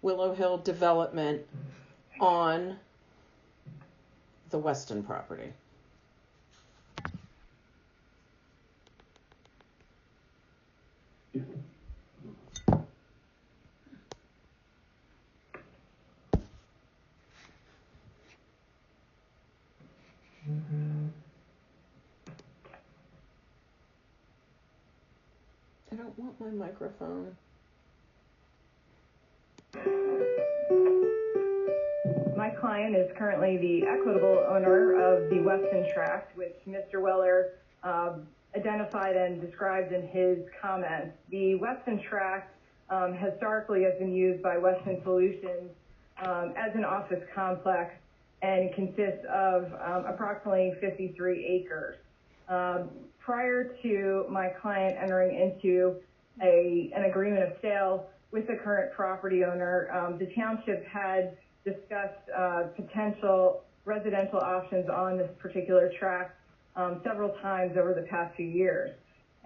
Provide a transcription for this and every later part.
Willow Hill development on the Weston property. I don't want my microphone. My client is currently the equitable owner of the Weston tract, which Mr. Weller identified and described in his comments. The Weston tract historically has been used by Weston Solutions as an office complex and consists of approximately 53 acres. Prior to my client entering into an agreement of sale with the current property owner, the township had discussed potential residential options on this particular tract several times over the past few years.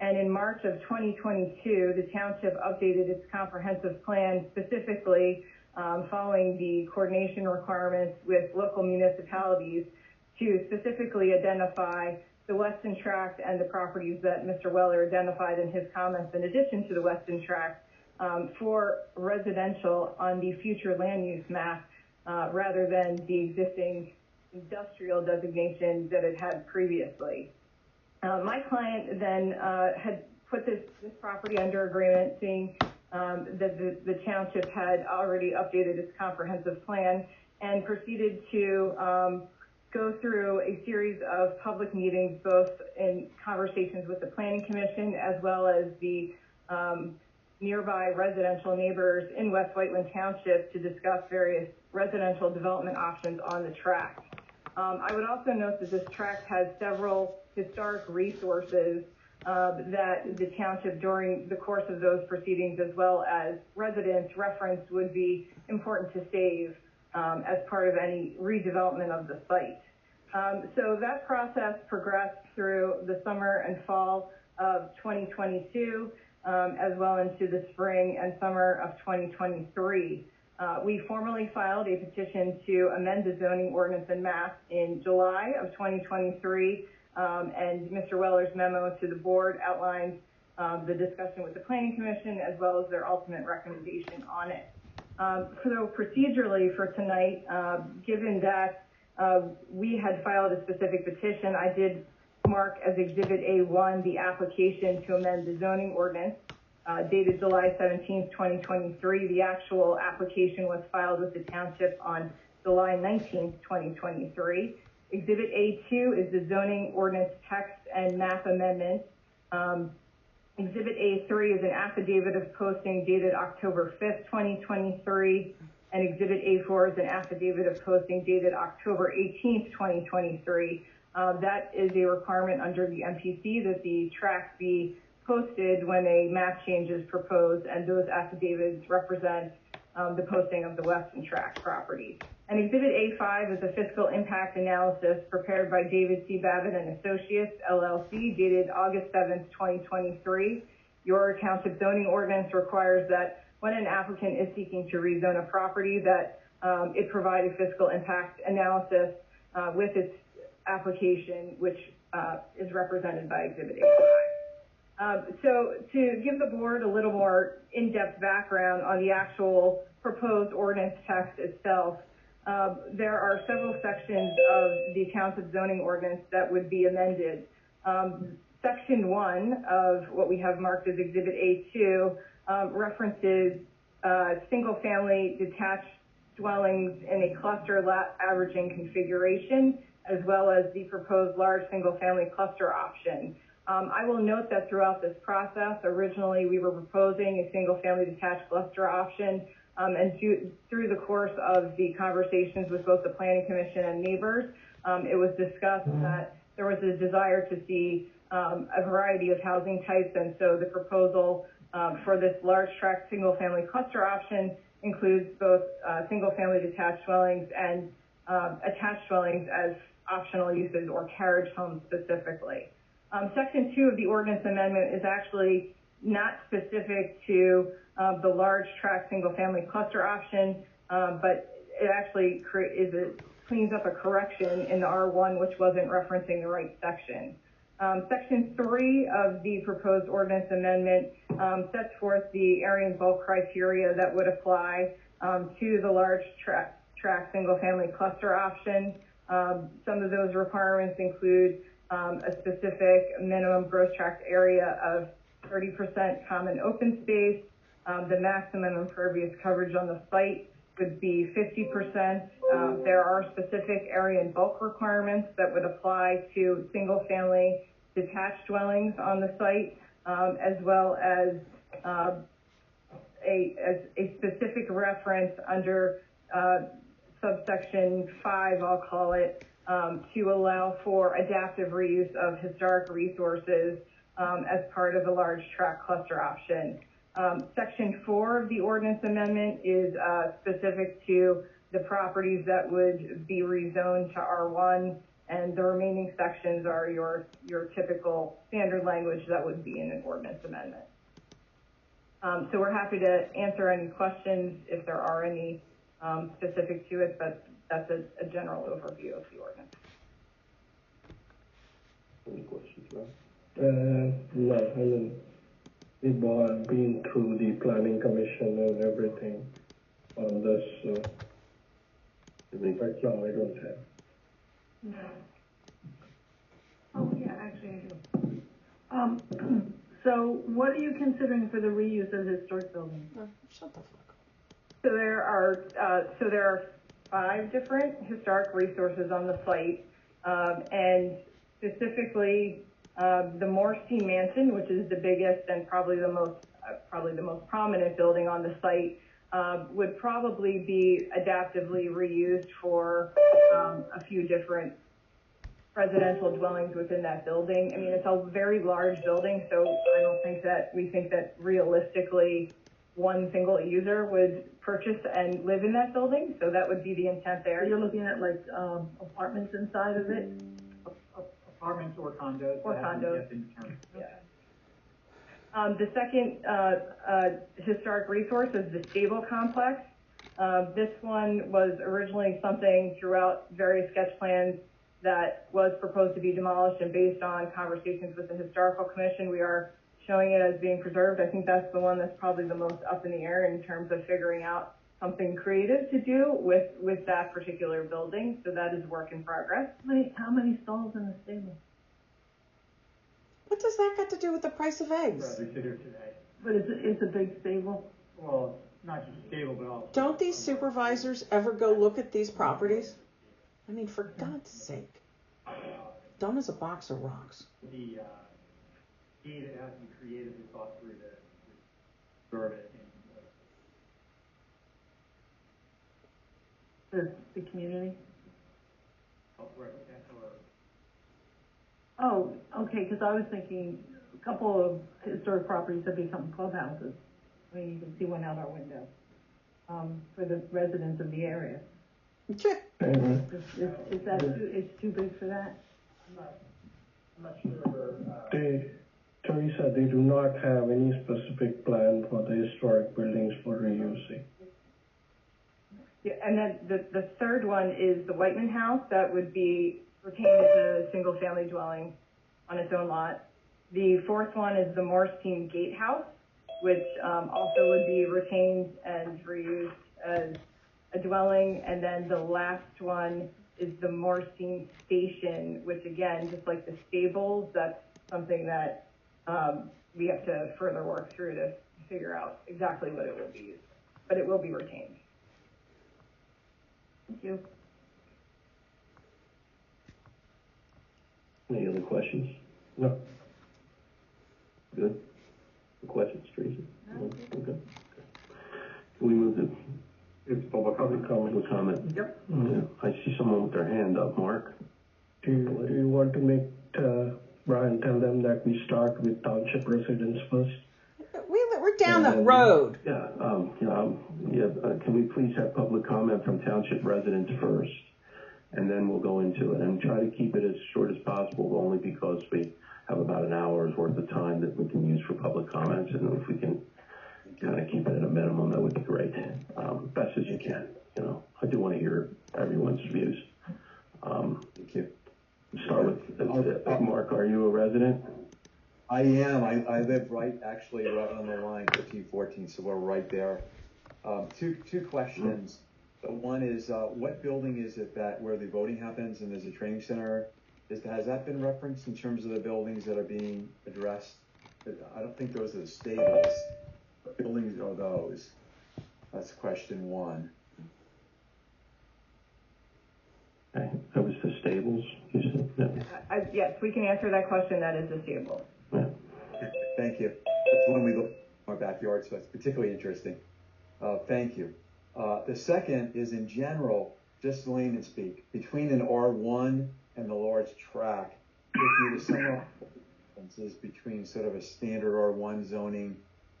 And in March of 2022, the township updated its comprehensive plan, specifically following the coordination requirements with local municipalities to specifically identify the Weston tract and the properties that Mr. Weller identified in his comments, in addition to the Weston tract, for residential on the future land use map, rather than the existing industrial designation that it had previously. My client then had put this property under agreement, seeing that the township had already updated its comprehensive plan, and proceeded to go through a series of public meetings, both in conversations with the Planning Commission as well as the nearby residential neighbors in West Whiteland Township, to discuss various residential development options on the tract. I would also note that this tract has several historic resources that the township, during the course of those proceedings, as well as residents referenced, would be important to save as part of any redevelopment of the site. So that process progressed through the summer and fall of 2022, as well into the spring and summer of 2023. We formally filed a petition to amend the zoning ordinance and map in July of 2023, and Mr. Weller's memo to the board outlines the discussion with the Planning Commission, as well as their ultimate recommendation on it. So procedurally for tonight, given that we had filed a specific petition, I did mark as Exhibit A1 the application to amend the zoning ordinance, dated July 17th, 2023. The actual application was filed with the township on July 19th, 2023. Exhibit A2 is the zoning ordinance text and map amendment. Exhibit A3 is an affidavit of posting dated October 5th, 2023. And Exhibit A4 is an affidavit of posting dated October 18th, 2023. That is a requirement under the MPC that the tract be posted when a map change is proposed, and those affidavits represent the posting of the Weston tract property. And Exhibit A5 is a fiscal impact analysis prepared by David C. Babbitt and Associates, LLC, dated August 7th, 2023. Your township zoning ordinance requires that when an applicant is seeking to rezone a property, that it provide a fiscal impact analysis with its application, which is represented by Exhibit A5. So to give the board a little more in-depth background on the actual proposed ordinance text itself, there are several sections of the township zoning ordinance that would be amended. Section 1 of what we have marked as Exhibit A2 references single-family detached dwellings in a cluster lot averaging configuration, as well as the proposed large single-family cluster option. I will note that throughout this process, originally we were proposing a single-family detached cluster option, and through the course of the conversations with both the Planning Commission and neighbors, it was discussed that there was a desire to see a variety of housing types, and so the proposal for this large tract single-family cluster option includes both single-family detached dwellings and attached dwellings as optional uses, or carriage homes specifically. Section 2 of the ordinance amendment is actually not specific to the large tract single-family cluster option, but it actually cleans up a correction in the R1, which wasn't referencing the right section. Section 3 of the proposed ordinance amendment sets forth the area and bulk criteria that would apply to the large tract single-family cluster option. Some of those requirements include a specific minimum gross tract area of 30% common open space. The maximum impervious coverage on the site would be 50%. There are specific area and bulk requirements that would apply to single-family detached dwellings on the site, as well as a specific reference under subsection 5, I'll call it, to allow for adaptive reuse of historic resources as part of the large tract cluster option. Section 4 of the ordinance amendment is specific to the properties that would be rezoned to R1, and the remaining sections are your typical standard language that would be in an ordinance amendment. So we're happy to answer any questions if there are any specific to it, but that's a general overview of the ordinance. Any questions, Rob? No, I mean, we've been through the planning commission and everything on this. Right now, I don't have. No. Oh, yeah, actually I do. So what are you considering for the reuse of historic buildings? Shut the fuck up. So there are 5 different historic resources on the site, and specifically the Morstein Mansion, which is the biggest and probably the most prominent building on the site, would probably be adaptively reused for a few different residential dwellings within that building. I mean, it's a very large building, so I don't think that we think that realistically one single user would purchase and live in that building. So that would be the intent there. So you're looking at like apartments inside of it? Apartments or condos. Or condos. Yeah. The second historic resource is the stable complex. This one was originally something throughout various sketch plans that was proposed to be demolished, and based on conversations with the historical commission, we are showing it as being preserved. I think that's the one that's probably the most up in the air in terms of figuring out something creative to do with that particular building. So that is work in progress. How many stalls in the stable? What does that got to do with the price of eggs? We sit here today. But it's a big stable. Well, not just stable, but also. Don't these supervisors ever go look at these properties? I mean, for God's sake. Dumb as a box of rocks. The data has to be creatively thought through to preserve it. The community? Right, Oh, okay, because I was thinking a couple of historic properties have become clubhouses. I mean, you can see one out our window for the residents of the area. Is that it's too big for that? I'm not sure. Teresa, they do not have any specific plan for the historic buildings for reusing. Yeah, and then the third one is the Whiteman House that would be retained as a single-family dwelling on its own lot. The fourth one is the Morstein Gatehouse, which also would be retained and reused as a dwelling. And then the last one is the Morstein Station, which again, just like the stables, that's something that we have to further work through to figure out exactly what it will be used for. But it will be retained. Thank you. Any other questions? No. Good. Any questions, Teresa? No. Okay. Can we move to It's public comment? Yep. Yeah. I see someone with their hand up, Mark. Do you want to make Brian tell them that we start with township residents first? We're down the road. Yeah. Can we please have public comment from township residents first, and then we'll go into it, and try to keep it as short as possible, only because we have about an hour's worth of time that we can use for public comments, and if we can kind of keep it at a minimum, that would be great. Best as you can. I do want to hear everyone's views. Thank you. Start with Mark. Are you a resident? I am. I live right on the line, 1314, so we're right there. Two questions. One is, what building is it where the voting happens and there's a training center? Has that been referenced in terms of the buildings that are being addressed? I don't think those are the stables. What buildings are those? That's question one. Okay. That was the stables, you said? No. Yes, we can answer that question. That is the stable. Yeah. Thank you. That's when we look at our backyard, so that's particularly interesting. Thank you. The second is, in general, just layman speak, between an R1 and the large tract, if you were to sum up differences between sort of a standard R1 zoning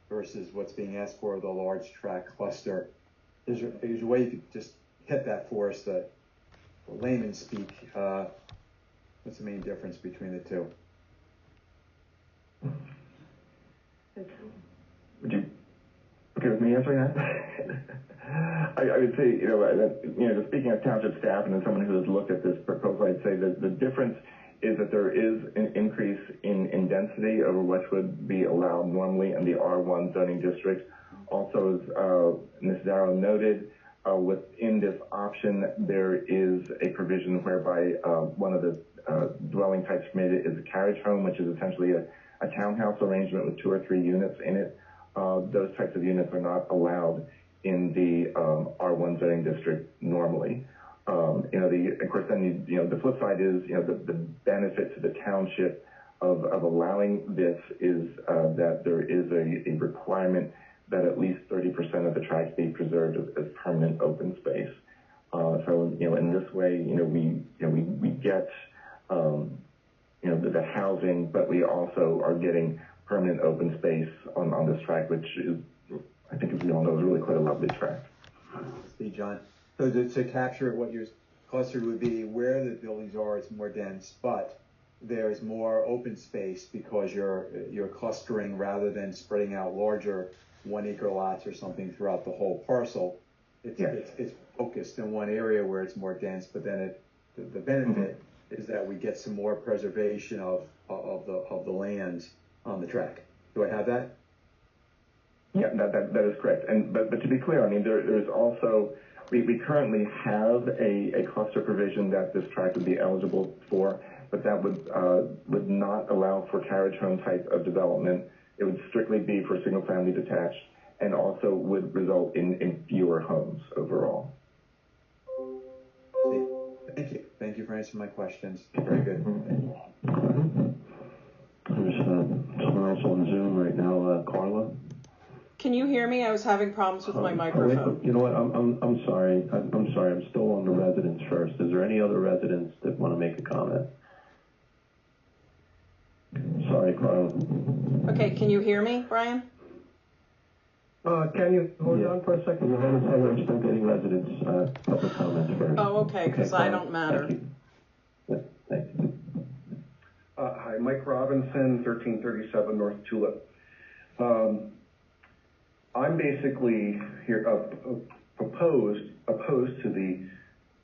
versus what's being asked for the large tract cluster, there's a way you could just hit that for us, the layman speak. What's the main difference between the two? Would you okay with me answering that? I would say, just speaking of township staff and as someone who has looked at this proposal, I'd say that the difference is that there is an increase in density over what would be allowed normally in the R1 zoning district. Also, as Ms. Darrow noted, within this option, there is a provision whereby one of the dwelling types permitted is a carriage home, which is essentially a townhouse arrangement with 2 or 3 units in it. Those types of units are not allowed in the R1 zoning district normally. Of course, then the flip side is the benefit to the township of allowing this is that there is a requirement that at least 30% of the tract be preserved as permanent open space. So in this way, we get the housing, but we also are getting permanent open space on this tract, which is, I think, as we all know, is really quite a lovely tract. See, John. So to capture what your cluster would be, where the buildings are, it's more dense, but there's more open space because you're clustering rather than spreading out larger 1 acre lots or something throughout the whole parcel. It's focused in one area where it's more dense, but then the benefit is that we get some more preservation of the land on the tract. Do I have that? Yeah, that is correct. But to be clear, I mean, there's also, we currently have a cluster provision that this tract would be eligible for, but that would not allow for carriage home type of development. It would strictly be for single family detached, and also would result in fewer homes overall. Thank you. Thank you for answering my questions. Very good. There's someone else on Zoom right now, Carla. Can you hear me? I was having problems with my microphone. You know what? I'm sorry. I'm sorry. I'm still on the residents first. Is there any other residents that want to make a comment? Sorry, Carla. Okay, can you hear me, Brian? Can you hold on for a second? I'm still getting residents' public comments first. Oh, okay, because I don't matter. Thank you. Thank you. Hi, Mike Robinson, 1337 North Tulip. I'm basically here opposed to the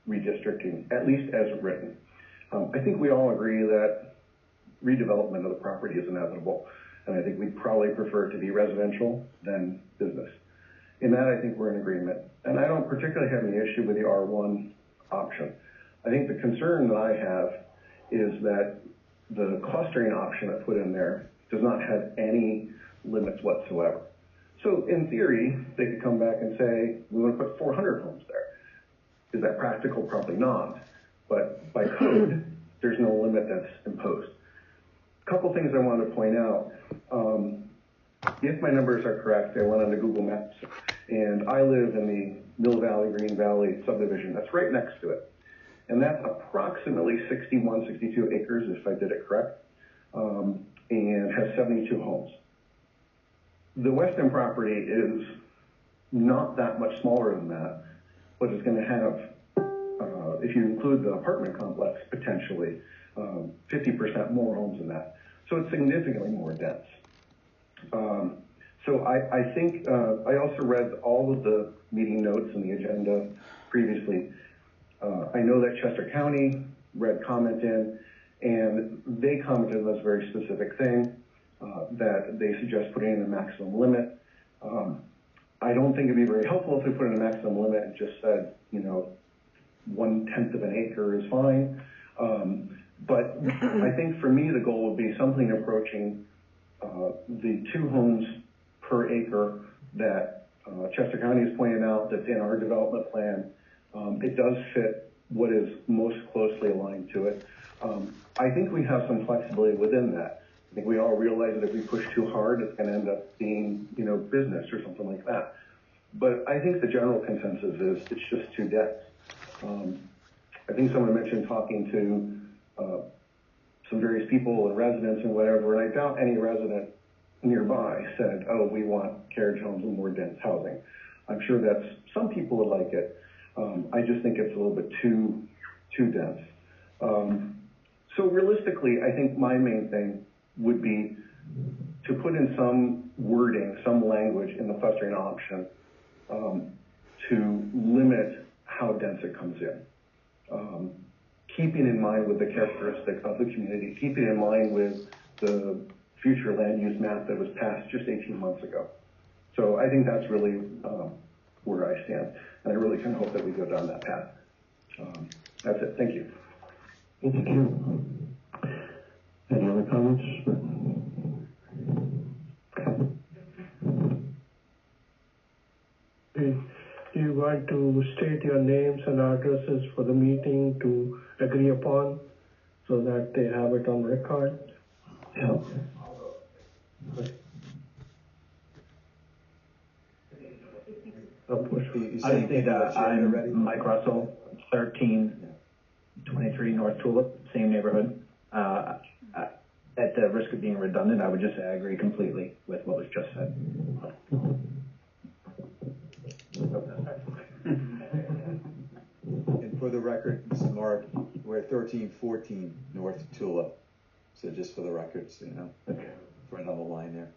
redistricting, at least as written. I think we all agree that redevelopment of the property is inevitable, and I think we'd probably prefer it to be residential than business. In that, I think we're in agreement. And I don't particularly have any issue with the R1 option. I think the concern that I have is that the clustering option I put in there does not have any limits whatsoever. So in theory, they could come back and say, we want to put 400 homes there. Is that practical? Probably not. But by code, there's no limit that's imposed. A couple things I wanted to point out. If my numbers are correct, I went on to Google Maps, and I live in the Mill Valley, Green Valley subdivision. That's right next to it. And that's approximately 61, 62 acres, if I did it correct, and has 72 homes. The Weston property is not that much smaller than that, but it's going to have, if you include the apartment complex, potentially 50% more homes than that. So it's significantly more dense. So I think, I also read all of the meeting notes and the agenda previously. I know that Chester County read comment in, and they commented on this very specific thing, that they suggest putting in a maximum limit. I don't think it'd be very helpful if we put in a maximum limit and just said, 1/10 of an acre is fine. But I think for me, the goal would be something approaching the 2 homes per acre that Chester County has pointed out that's in our development plan. It does fit what is most closely aligned to it. I think we have some flexibility within that. I think we all realize that if we push too hard, it's going to end up being, business or something like that. But I think the general consensus is it's just too dense. I think someone mentioned talking to some various people and residents and whatever, and I doubt any resident nearby said, oh, we want carriage homes and more dense housing. I'm sure that some people would like it. I just think it's a little bit too dense. So realistically, I think my main thing would be to put in some wording, some language in the clustering option to limit how dense it comes in. Keeping in mind with the characteristic of the community, keeping in mind with the future land use map that was passed just 18 months ago. So I think that's really where I stand. And I really kind of hope that we go down that path. That's it. Thank you. Thank you. Any other comments? Do you want to state your names and addresses for the meeting to agree upon so that they have it on record? Yeah. I think I'm Mike Russell, 1323 North Tulip, same neighborhood. At the risk of being redundant, I would just say I agree completely with what was just said. And for the record, Mr. Mark, we're at 1314 North Tulip. So just for the record, so you know, okay. Right on the line there.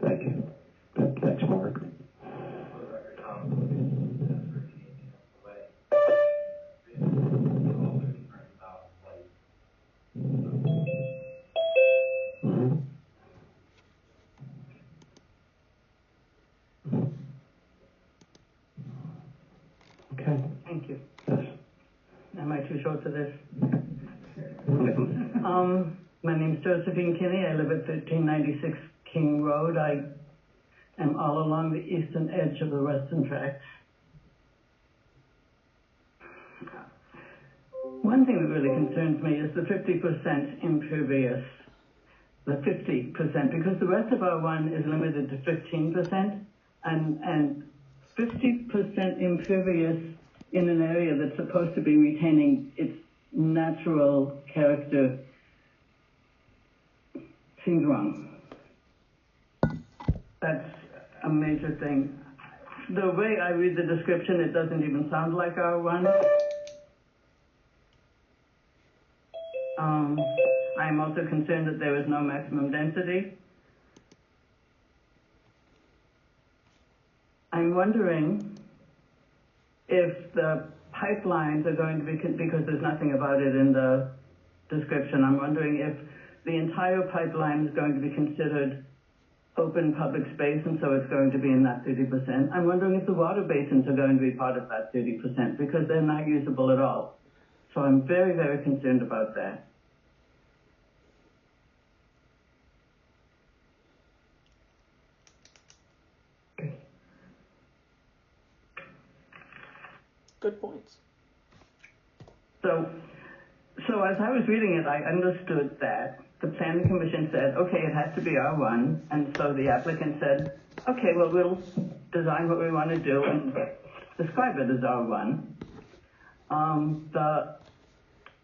Thank you. Thanks, Mark. Okay. Thank you. Yes. Am I too short for this? My name's Josephine Kinney. I live at 1396 King Road. I am all along the eastern edge of the Weston tract. One thing that really concerns me is the 50% impervious. The 50%, because the rest of R1 is limited to 15%, and 50% impervious in an area that's supposed to be retaining its natural character seems wrong. That's a major thing. The way I read the description, it doesn't even sound like R1. I'm also concerned that there is no maximum density. I'm wondering if the pipelines are going to be, because there's nothing about it in the description, I'm wondering if the entire pipeline is going to be considered open public space, and so it's going to be in that 30%. I'm wondering if the water basins are going to be part of that 30%, because they're not usable at all. So I'm very, very concerned about that. Good points. So as I was reading it, I understood that the planning commission said, okay, it has to be R1, and so the applicant said, okay, well, we'll design what we want to do and describe it as R1.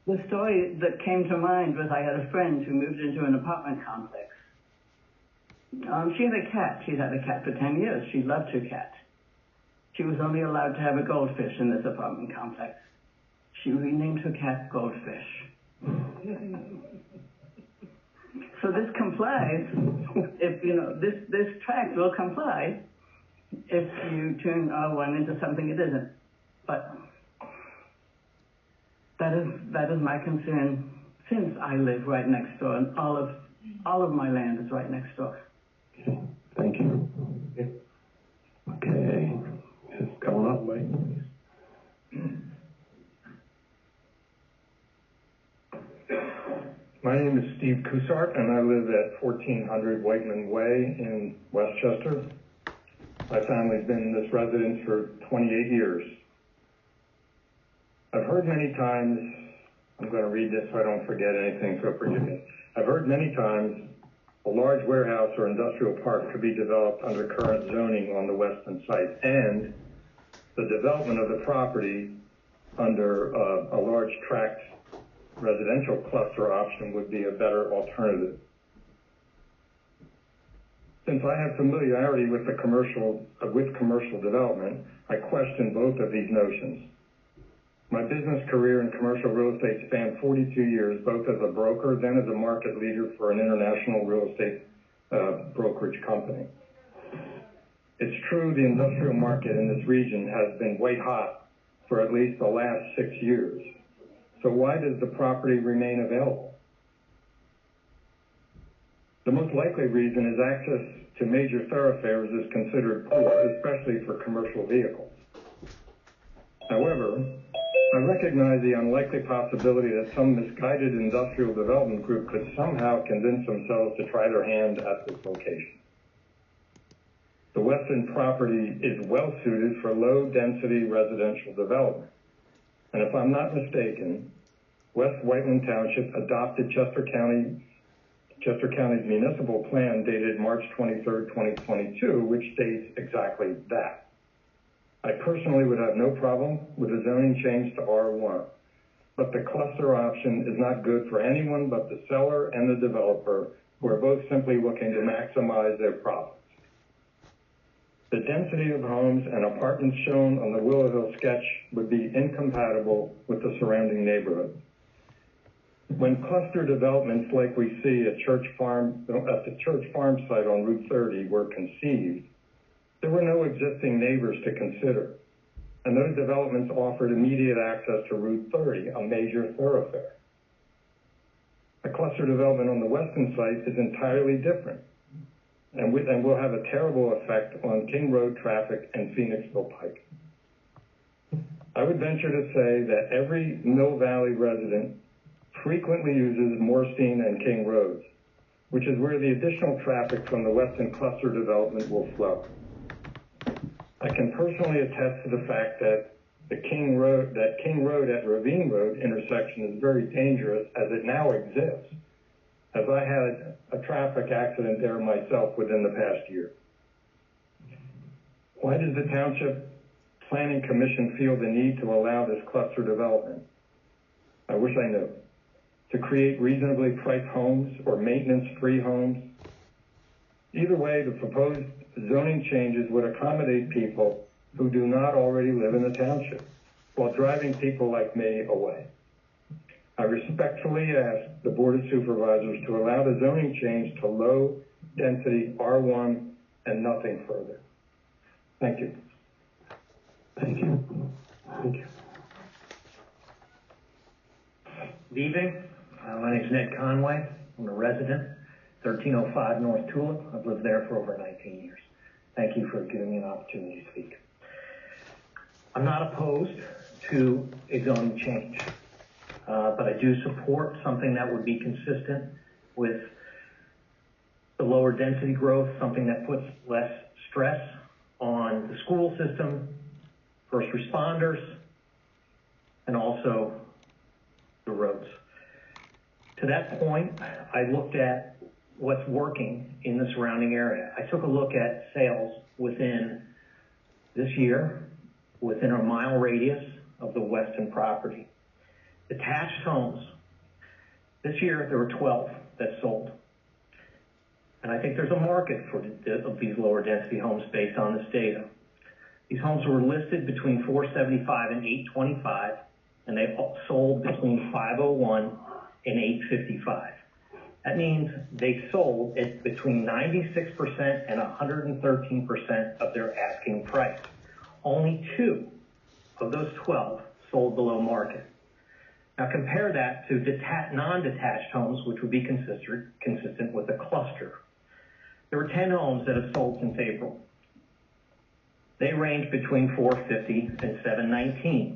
The story that came to mind was I had a friend who moved into an apartment complex. She had a cat. She'd had a cat for 10 years. She loved her cat. She was only allowed to have a goldfish in this apartment complex. She renamed her cat Goldfish. So this complies, if, you know, this tract will comply if you turn R1 into something it isn't. But that is my concern since I live right next door and all of my land is right next door. Okay, thank you. Okay, just coming up, Mike. My name is Steve Coussart, and I live at 1400 Whiteland Way in Westchester. My family's been in this residence for 28 years. I've heard many times, I'm going to read this so I don't forget anything, so forgive me. I've heard many times a large warehouse or industrial park could be developed under current zoning on the Weston site, and the development of the property under a large tract residential cluster option would be a better alternative. Since I have familiarity with commercial development, I question both of these notions. My business career in commercial real estate spanned 42 years, both as a broker, then as a market leader for an international real estate brokerage company. It's true the industrial market in this region has been white hot for at least the last 6 years. So why does the property remain available? The most likely reason is access to major thoroughfares is considered poor, especially for commercial vehicles. However, I recognize the unlikely possibility that some misguided industrial development group could somehow convince themselves to try their hand at this location. The Weston property is well suited for low-density residential development. And if I'm not mistaken, West Whiteland Township adopted Chester County's municipal plan dated March 23rd, 2022, which states exactly that. I personally would have no problem with a zoning change to R1, but the cluster option is not good for anyone but the seller and the developer, who are both simply looking to maximize their profits. The density of homes and apartments shown on the Willow Hill sketch would be incompatible with the surrounding neighborhood. When cluster developments like we see at the Church Farm site on Route 30 were conceived, there were no existing neighbors to consider, and those developments offered immediate access to Route 30, a major thoroughfare. A cluster development on the Weston site is entirely different, and will have a terrible effect on King Road traffic and Phoenixville Pike. I would venture to say that every Mill Valley resident frequently uses Morstein and King Roads, which is where the additional traffic from the Weston cluster development will flow. I can personally attest to the fact that King Road at Ravine Road intersection is very dangerous as it now exists, as I had a traffic accident there myself within the past year. Why does the Township Planning Commission feel the need to allow this cluster development? I wish I knew. To create reasonably priced homes or maintenance-free homes? Either way, the proposed zoning changes would accommodate people who do not already live in the township, while driving people like me away. I respectfully ask the Board of Supervisors to allow the zoning change to low-density R1 and nothing further. Thank you. Thank you. Thank you. Good evening. My name is Ned Conway. I'm a resident, 1305 North Tulip. I've lived there for over 19 years. Thank you for giving me an opportunity to speak. I'm not opposed to a zoning change, but I do support something that would be consistent with the lower density growth, something that puts less stress on the school system, first responders, and also the roads. To that point, I looked at what's working in the surrounding area. I took a look at sales within this year, within a mile radius of the Weston property. Detached homes. This year, there were 12 that sold. And I think there's a market for these lower density homes based on this data. These homes were listed between $475 and $825, and they sold between $501 and $855. That means they sold at between 96% and 113% of their asking price. Only 2 of those 12 sold below market. Now compare that to non-detached homes, which would be consistent with a cluster. There were 10 homes that have sold since April. They range between $450 and $719.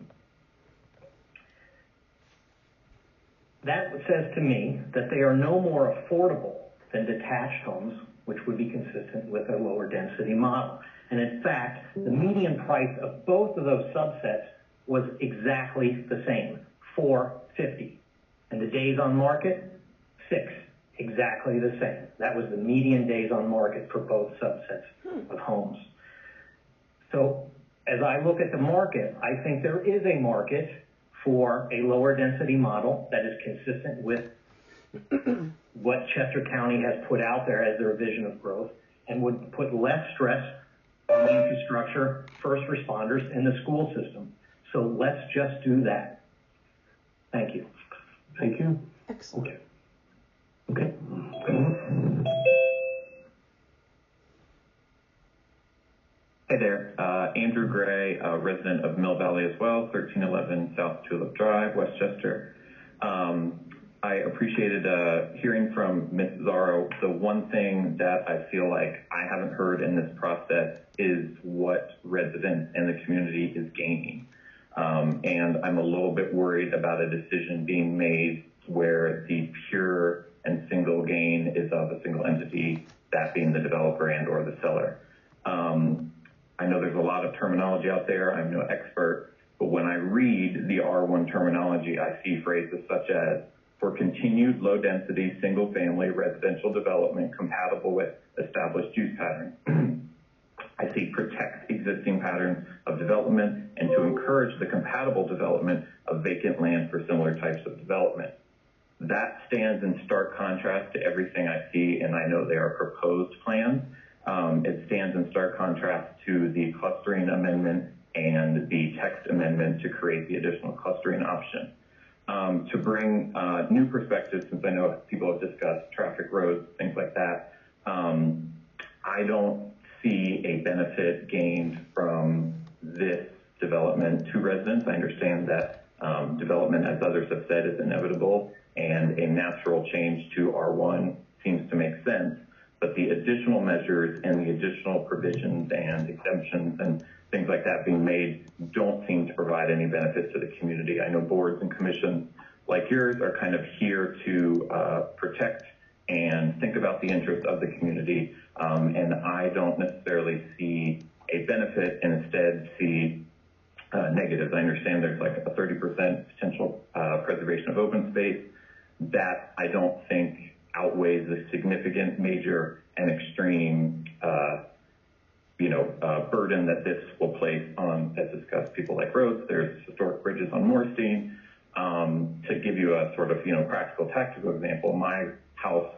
That says to me that they are no more affordable than detached homes, which would be consistent with a lower density model. And in fact, the median price of both of those subsets was exactly the same, $450. And the days on market, 6, exactly the same. That was the median days on market for both subsets of homes. So as I look at the market, I think there is a market for a lower density model that is consistent with what Chester County has put out there as their vision of growth and would put less stress on the infrastructure, first responders, and the school system. So let's just do that. Thank you. Thank you. Excellent. Okay. Hey there, Andrew Gray, a resident of Mill Valley as well, 1311 South Tulip Drive, Westchester. I appreciated hearing from Ms. Zaro. The one thing that I feel like I haven't heard in this process is what residents and the community is gaining. And I'm a little bit worried about a decision being made where the pure and single gain is of a single entity, that being the developer and or the seller. I know there's a lot of terminology out there. I'm no expert, but when I read the R1 terminology, I see phrases such as for continued low density single family residential development compatible with established use patterns. I see protect existing patterns of development and to encourage the compatible development of vacant land for similar types of development. That stands in stark contrast to everything I see, and I know they are proposed plans. It stands in stark contrast to the clustering amendment and the text amendment to create the additional clustering option. To bring new perspectives, since I know people have discussed traffic roads, things like that, I don't see a benefit gained from this development to residents. I understand that development, as others have said, is inevitable, and a natural change to R1 seems to make sense. But the additional measures and the additional provisions and exemptions and things like that being made don't seem to provide any benefit to the community. I know boards and commissions like yours are kind of here to protect and think about the interests of the community, and I don't necessarily see a benefit and instead see negatives. I understand there's like a 30% potential preservation of open space. That I don't think outweighs the significant, major, and extreme, burden that this will place on, as discussed, people like roads. There's historic bridges on Moorstein. To give you a sort of, practical, tactical example, my house,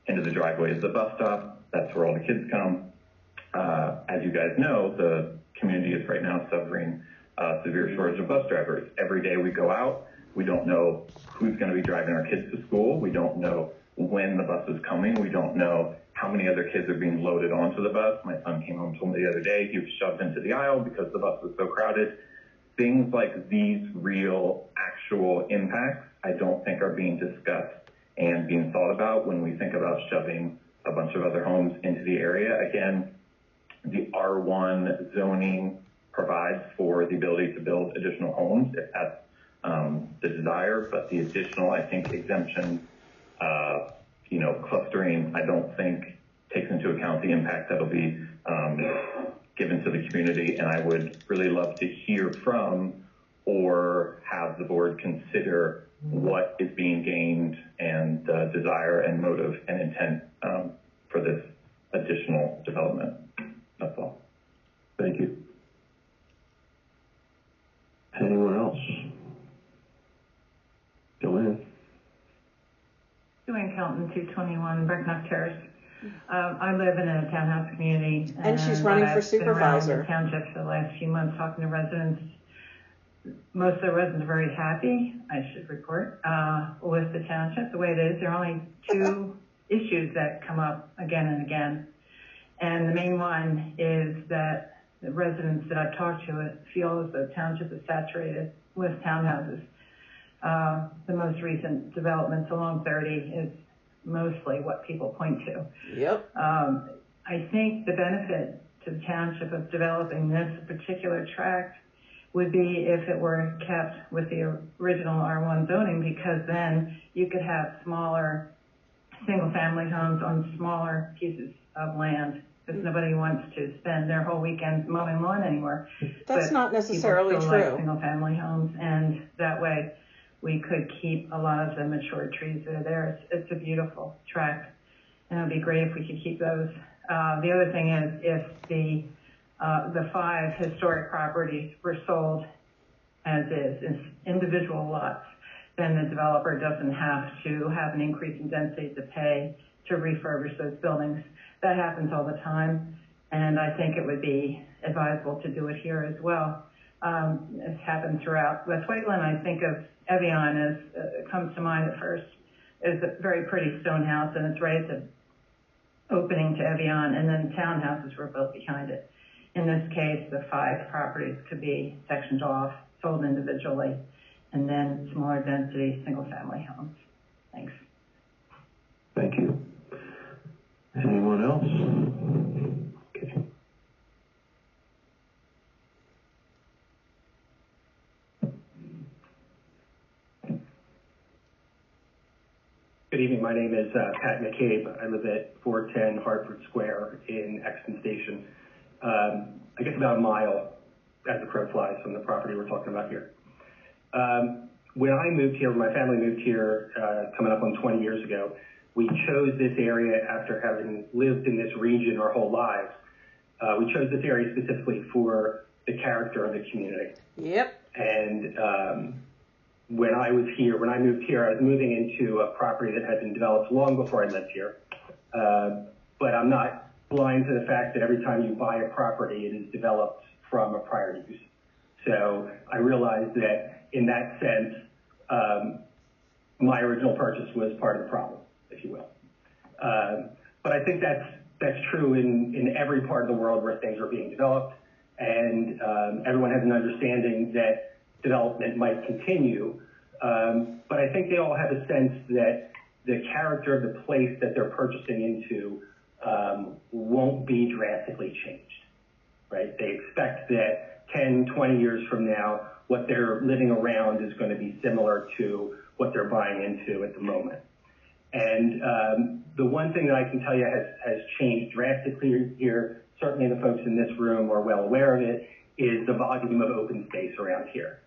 end of the driveway is the bus stop. That's where all the kids come. As you guys know, the community is right now suffering a severe shortage of bus drivers. Every day we go out, we don't know who's going to be driving our kids to school. We don't know when the bus is coming. We don't know how many other kids are being loaded onto the bus. My son came home to me the other day. He was shoved into the aisle because the bus was so crowded. Things like these real, actual impacts, I don't think are being discussed and being thought about when we think about shoving a bunch of other homes into the area. Again, the R1 zoning provides for the ability to build additional homes if that's the desire, but the additional, I think, exemptions, clustering, I don't think takes into account the impact that'll be given to the community. And I would really love to hear from or have the board consider what is being gained and desire and motive and intent for this additional development. That's all. Thank you. Anyone else? Joanne. Joanne Kelton, 221 Brecknock Terrace. I live in a townhouse community. And she's running for supervisor. I've been around the township for the last few months talking to residents. most of the residents are very happy, I should report, with the township the way it is. There are only two issues that come up again and again. And the main one is that the residents that I've talked to feel as though the township is saturated with townhouses. The most recent developments along 30 is mostly what people point to. Yep. I think the benefit to the township of developing this particular tract would be if it were kept with the original R1 zoning, because then you could have smaller single-family homes on smaller pieces of land, because nobody wants to spend their whole weekends mowing lawn anymore. That's not necessarily people still true. like single-family homes, and that way we could keep a lot of the mature trees that are there. It's a beautiful tract, and it would be great if we could keep those. The other thing is, if the 5 historic properties were sold as individual lots, then the developer doesn't have to have an increase in density to pay to refurbish those buildings. That happens all the time, and I think it would be advisable to do it here as well. It's happened throughout West Whiteland. I think of Evian as comes to mind at first. It's a very pretty stone house, and it's right at the opening to Evian, and then townhouses were built behind it. In this case, the 5 properties could be sectioned off, sold individually, and then smaller density single-family homes. Thanks. Thank you. Anyone else? Okay. Good evening. My name is Pat McCabe. I live at 410 Hartford Square in Exton Station. I guess about a mile as the crow flies from the property we're talking about here. When I moved here, my family moved here coming up on 20 years ago, we chose this area after having lived in this region our whole lives. We chose this area specifically for the character of the community. Yep. And when I moved here, I was moving into a property that had been developed long before I lived here. But I'm not blind to the fact that every time you buy a property, it is developed from a prior use. So I realized that in that sense, my original purchase was part of the problem, if you will. But I think that's true in every part of the world where things are being developed, and everyone has an understanding that development might continue. But I think they all have a sense that the character of the place that they're purchasing into won't be drastically changed, right? They expect that 10, 20 years from now, what they're living around is going to be similar to what they're buying into at the moment. And the one thing that I can tell you has changed drastically here, certainly the folks in this room are well aware of it, is the volume of open space around here.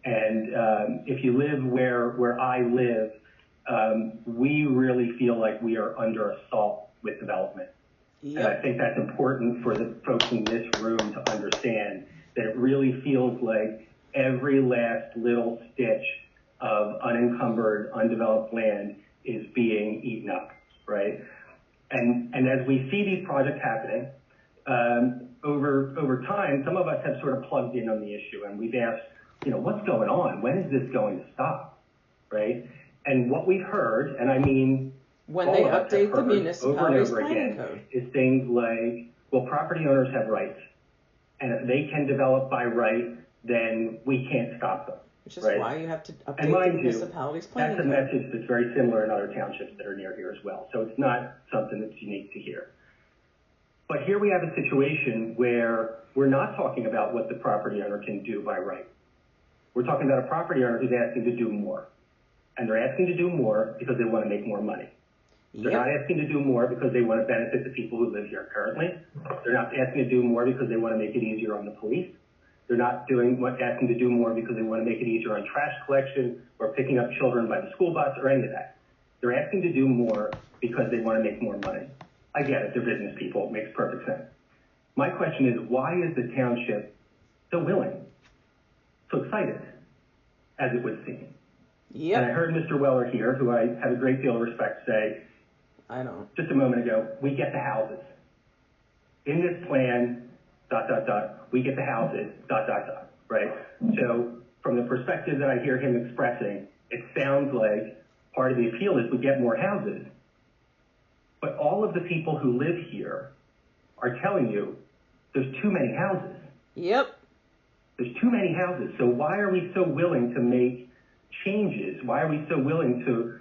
And if you live where I live, we really feel like we are under assault with development. Yep. And I think that's important for the folks in this room to understand that it really feels like every last little stitch of unencumbered, undeveloped land is being eaten up, right? And as we see these projects happening, over time, some of us have sort of plugged in on the issue, and we've asked, what's going on? When is this going to stop, right? And what we've heard, and I mean, when they update the municipality's planning code, is things like, well, property owners have rights, and if they can develop by right, then we can't stop them. Which is right? Why you have to update the municipality's planning code. That's a message that's very similar in other townships that are near here as well. So it's not something that's unique to here. But here we have a situation where we're not talking about what the property owner can do by right. We're talking about a property owner who's asking to do more. And they're asking to do more because they want to make more money. They're not asking to do more because they want to benefit the people who live here currently. They're not asking to do more because they want to make it easier on the police. They're not asking to do more because they want to make it easier on trash collection or picking up children by the school bus or any of that. They're asking to do more because they want to make more money. I get it, they're business people, it makes perfect sense. My question is, why is the township so willing, so excited, as it would seem? Yep. And I heard Mr. Weller here, who I have a great deal of respect, say, I don't. Just a moment ago, we get the houses. In this plan, ... we get the houses, ... right? So from the perspective that I hear him expressing, it sounds like part of the appeal is we get more houses. But all of the people who live here are telling you there's too many houses. Yep. There's too many houses. So why are we so willing to make changes? Why are we so willing to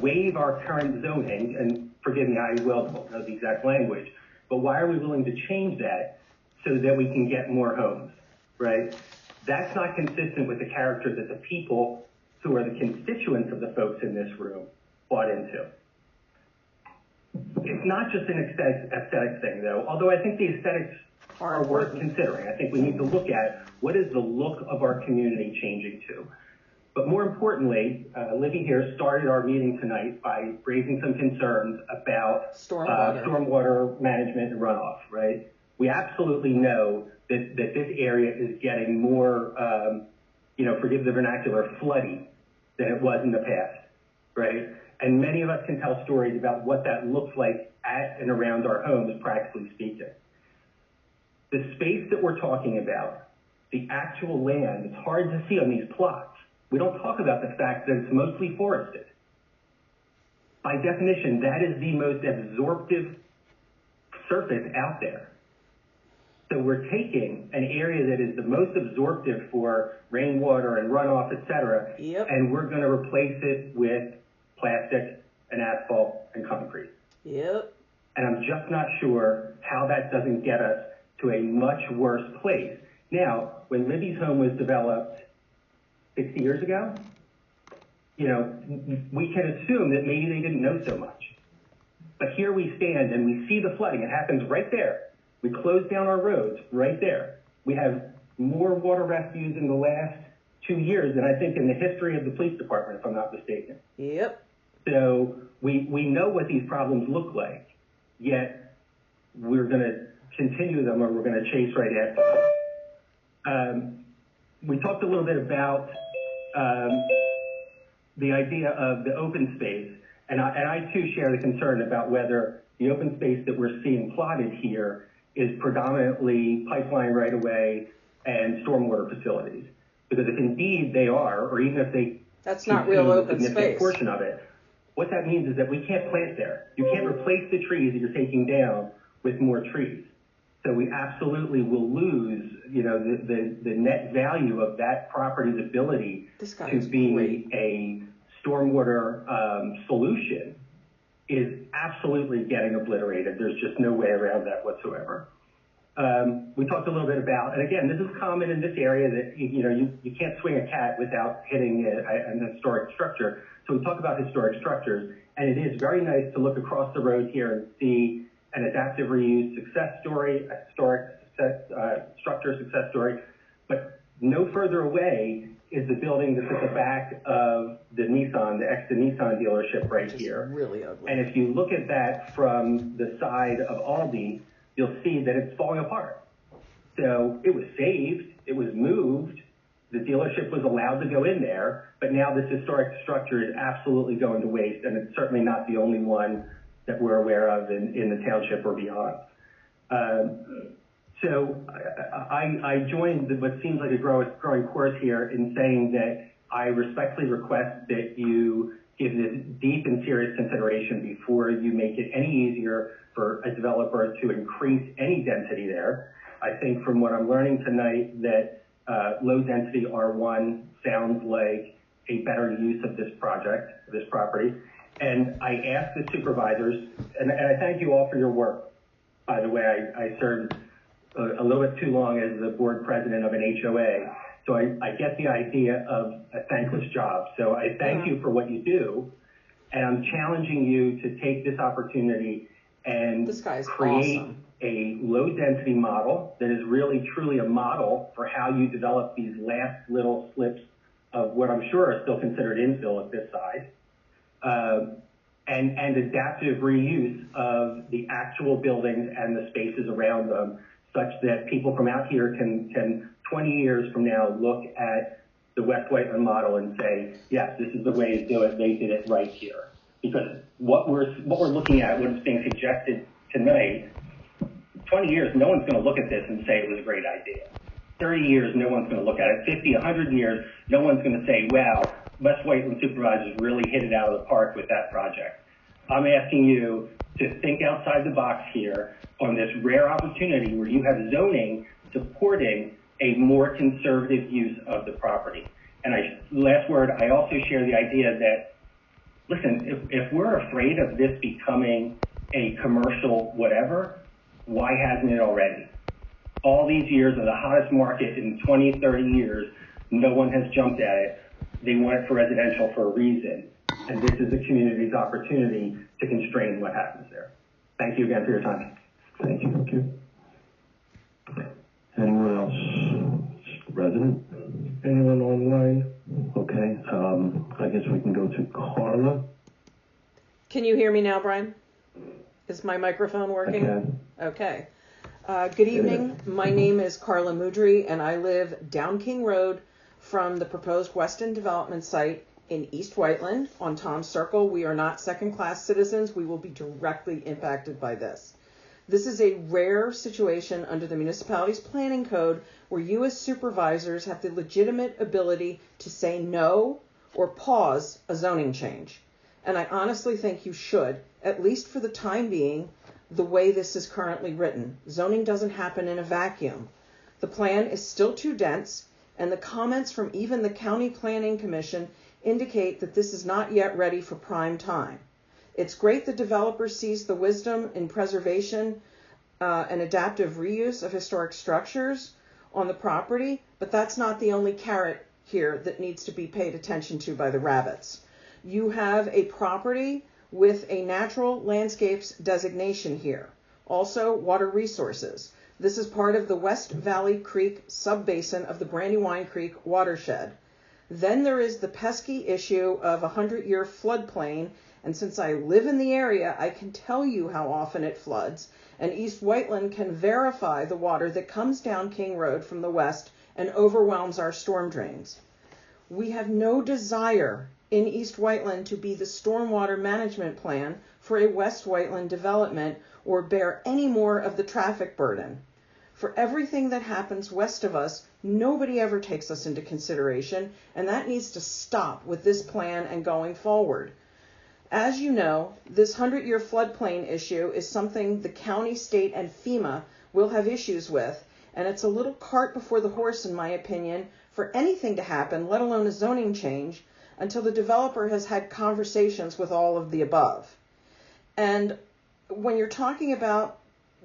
waive our current zoning? And forgive me, I don't know the exact language, but why are we willing to change that so that we can get more homes, right? That's not consistent with the character that the people who are the constituents of the folks in this room bought into. It's not just an aesthetic thing, though, although I think the aesthetics are worth considering. I think we need to look at what is the look of our community changing to. But more importantly, Libby here started our meeting tonight by raising some concerns about stormwater management and runoff, right? We absolutely know that this area is getting more, forgive the vernacular, floody than it was in the past, right? And many of us can tell stories about what that looks like at and around our homes, practically speaking. The space that we're talking about, the actual land, it's hard to see on these plots. We don't talk about the fact that it's mostly forested. By definition, that is the most absorptive surface out there. So we're taking an area that is the most absorptive for rainwater and runoff, et cetera, and we're going to replace it with plastic and asphalt and concrete. Yep. And I'm just not sure how that doesn't get us to a much worse place. Now, when Libby's home was developed 60 years ago, we can assume that maybe they didn't know so much. But here we stand and we see the flooding. It happens right there. We close down our roads right there. We have more water rescues in the last 2 years than I think in the history of the police department, if I'm not mistaken. Yep. So we know what these problems look like, yet we're going to continue them or we're going to chase right after them. We talked a little bit about the idea of the open space, and I too share the concern about whether the open space that we're seeing plotted here is predominantly pipeline right-of-way and stormwater facilities. Because if indeed they are, or even if they that's not real open significant space portion of it, what that means is that we can't plant there. You can't replace the trees that you're taking down with more trees. So we absolutely will lose, the net value of that property's ability to be a stormwater solution is absolutely getting obliterated. There's just no way around that whatsoever. We talked a little bit about, and again, this is common in this area that, you can't swing a cat without hitting an historic structure. So we talk about historic structures, and it is very nice to look across the road here and see an adaptive reuse success story, a historic structure success story, but no further away is the building that's at the back of the extra Nissan dealership right here. Really ugly. And if you look at that from the side of Aldi, you'll see that it's falling apart. So it was saved, it was moved, the dealership was allowed to go in there, but now this historic structure is absolutely going to waste, and it's certainly not the only one that we're aware of in the township or beyond. So I joined what seems like a growing chorus here in saying that I respectfully request that you give this deep and serious consideration before you make it any easier for a developer to increase any density there. I think from what I'm learning tonight that low density R1 sounds like a better use of this project, this property. And I asked the supervisors, and I thank you all for your work. By the way, I served a little bit too long as the board president of an HOA, so I get the idea of a thankless job. So I thank you for what you do, and I'm challenging you to take this opportunity and create a low density model that is really truly a model for how you develop these last little slips of what I'm sure are still considered infill at this size. And adaptive reuse of the actual buildings and the spaces around them, such that people from out here can 20 years from now look at the West Whiteland model and say, yes, this is the way to do it. They did it right here. Because what we're looking at, what is being suggested tonight, 20 years, no one's going to look at this and say it was a great idea. 30 years, no one's going to look at it. 50, 100 years, no one's going to say, wow, West Whiteland supervisors really hit it out of the park with that project. I'm asking you to think outside the box here on this rare opportunity where you have zoning supporting a more conservative use of the property. And last word, I also share the idea that, listen, if we're afraid of this becoming a commercial whatever, why hasn't it already? All these years of the hottest market in 20, 30 years, no one has jumped at it. They want it for residential for a reason. And this is the community's opportunity to constrain what happens there. Thank you again for your time. Thank you. Thank you. Anyone else? Resident? Anyone online? Okay. I guess we can go to Carla. Can you hear me now, Brian? Is my microphone working? I can. Okay. Good evening. My name is Carla Mudry, and I live down King Road from the proposed Weston development site in East Whiteland on Tom's Circle. We are not second-class citizens. We will be directly impacted by this. This is a rare situation under the municipality's planning code where you as supervisors have the legitimate ability to say no or pause a zoning change. And I honestly think you should, at least for the time being, the way this is currently written. Zoning doesn't happen in a vacuum. The plan is still too dense, and the comments from even the County Planning Commission indicate that this is not yet ready for prime time. It's great the developer sees the wisdom in preservation and adaptive reuse of historic structures on the property, but that's not the only carrot here that needs to be paid attention to by the rabbits. You have a property with a natural landscapes designation here. Also, water resources. This is part of the West Valley Creek subbasin of the Brandywine Creek watershed. Then there is the pesky issue of a 100-year floodplain, and since I live in the area, I can tell you how often it floods, and East Whiteland can verify the water that comes down King Road from the west and overwhelms our storm drains. We have no desire in East Whiteland to be the stormwater management plan for a West Whiteland development or bear any more of the traffic burden. For everything that happens west of us, nobody ever takes us into consideration, and that needs to stop with this plan and going forward. As you know, this 100-year floodplain issue is something the county, state, and FEMA will have issues with, and it's a little cart before the horse, in my opinion, for anything to happen, let alone a zoning change, until the developer has had conversations with all of the above. And when you're talking about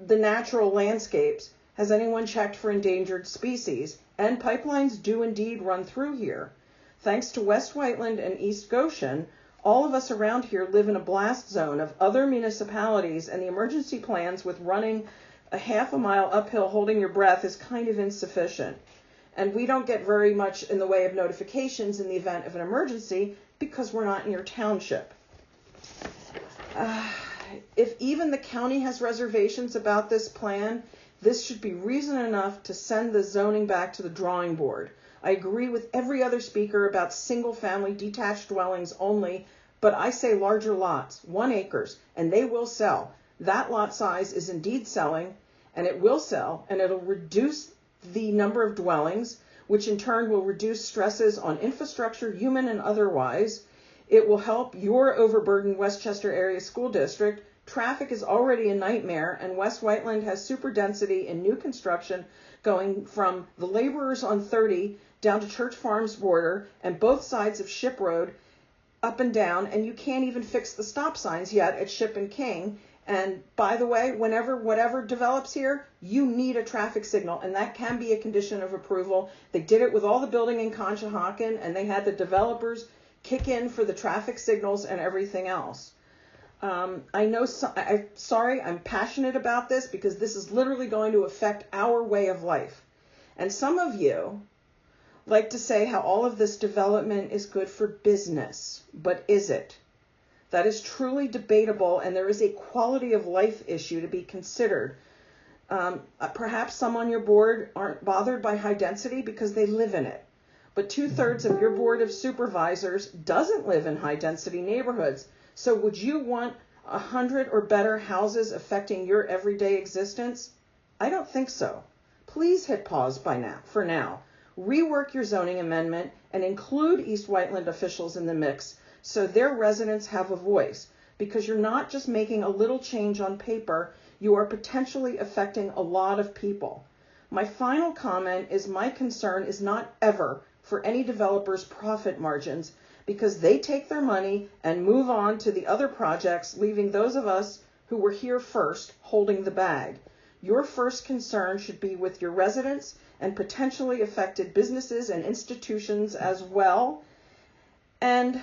the natural landscapes, has anyone checked for endangered species? And pipelines do indeed run through here. Thanks to West Whiteland and East Goshen, all of us around here live in a blast zone of other municipalities, and the emergency plans with running a half a mile uphill holding your breath is kind of insufficient. And we don't get very much in the way of notifications in the event of an emergency because we're not in your township. If even the county has reservations about this plan, this should be reason enough to send the zoning back to the drawing board. I agree with every other speaker about single-family detached dwellings only, but I say larger lots, 1 acre, and they will sell. That lot size is indeed selling, and it will sell, and it'll reduce the number of dwellings, which in turn will reduce stresses on infrastructure, human and otherwise. It will help your overburdened Westchester area school district. Traffic is already a nightmare, and West Whiteland has super density in new construction going from the laborers on 30 down to Church Farms border and both sides of Ship Road up and down, and you can't even fix the stop signs yet at Ship and King. And by the way, whatever develops here, you need a traffic signal, and that can be a condition of approval. They did it with all the building in Conshohocken, and they had the developers kick in for the traffic signals and everything else. I'm passionate about this because this is literally going to affect our way of life. And some of you like to say how all of this development is good for business, but is it? That is truly debatable, and there is a quality of life issue to be considered. Perhaps some on your board aren't bothered by high density because they live in it, but 2/3 of your board of supervisors doesn't live in high density neighborhoods. So would you want 100 or better houses affecting your everyday existence? I don't think so. please hit pause for now. Rework your zoning amendment and include East Whiteland officials in the mix so their residents have a voice, because you're not just making a little change on paper, you are potentially affecting a lot of people. My final comment is my concern is not ever for any developer's profit margins, because they take their money and move on to the other projects, leaving those of us who were here first holding the bag. Your first concern should be with your residents and potentially affected businesses and institutions as well. And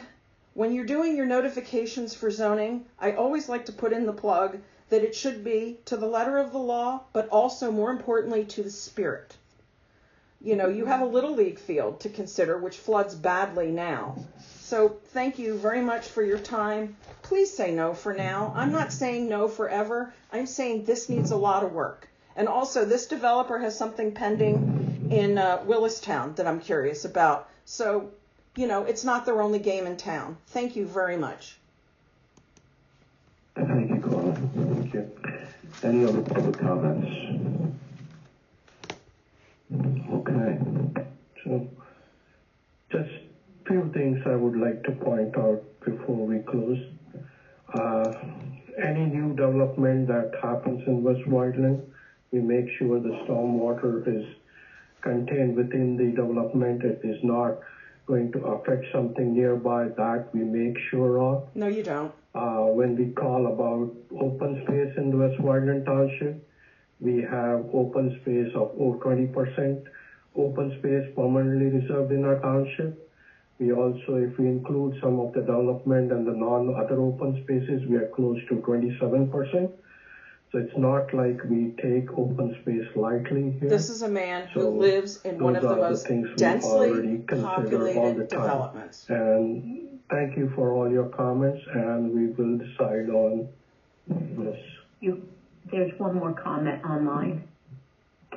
when you're doing your notifications for zoning, I always like to put in the plug that it should be to the letter of the law, but also more importantly to the spirit. You know, you have a little league field to consider, which floods badly now. So thank you very much for your time. Please say no for now. I'm not saying no forever. I'm saying this needs a lot of work. And also, this developer has something pending in Willistown that I'm curious about. So, you know, it's not their only game in town. Thank you very much. Thank you, Carla. Thank you. Any other public comments? Okay. So, just a few things I would like to point out before we close. Any new development that happens in West Whiteland, we make sure the stormwater is contained within the development. It is not going to affect something nearby. That we make sure of. No, you don't. When we call about open space in the West Whiteland Township, we have open space of over 20% open space permanently reserved in our township. We also, if we include some of the development and the non-other open spaces, we are close to 27%. So it's not like we take open space lightly here. This is a man who lives in one of the most densely populated developments. And thank you for all your comments, and we will decide on this. There's one more comment online.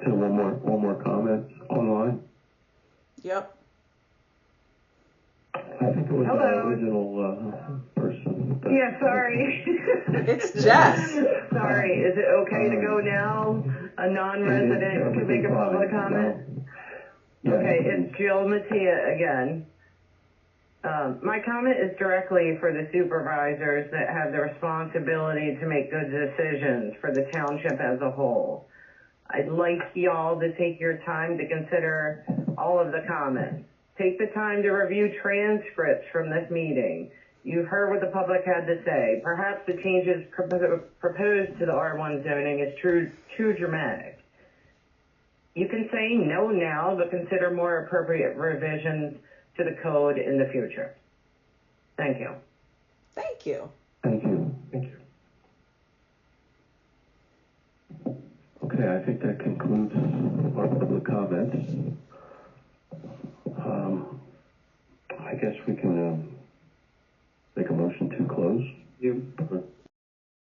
And one more comment online. Yep. I think it was the original person. Yeah, sorry. It's Jess. Sorry. Is it okay to go now? A non-resident can make a public comment? Yeah. Okay, it's Jill Mattia again. My comment is directly for the supervisors that have the responsibility to make good decisions for the township as a whole. I'd like y'all to take your time to consider all of the comments. Take the time to review transcripts from this meeting. You've heard what the public had to say. Perhaps the changes proposed to the R1 zoning is too dramatic. You can say no now, but consider more appropriate revisions to the code in the future. Thank you. Thank you. Thank you. Thank you. Okay, I think that concludes our public comments. I guess we can make a motion to close.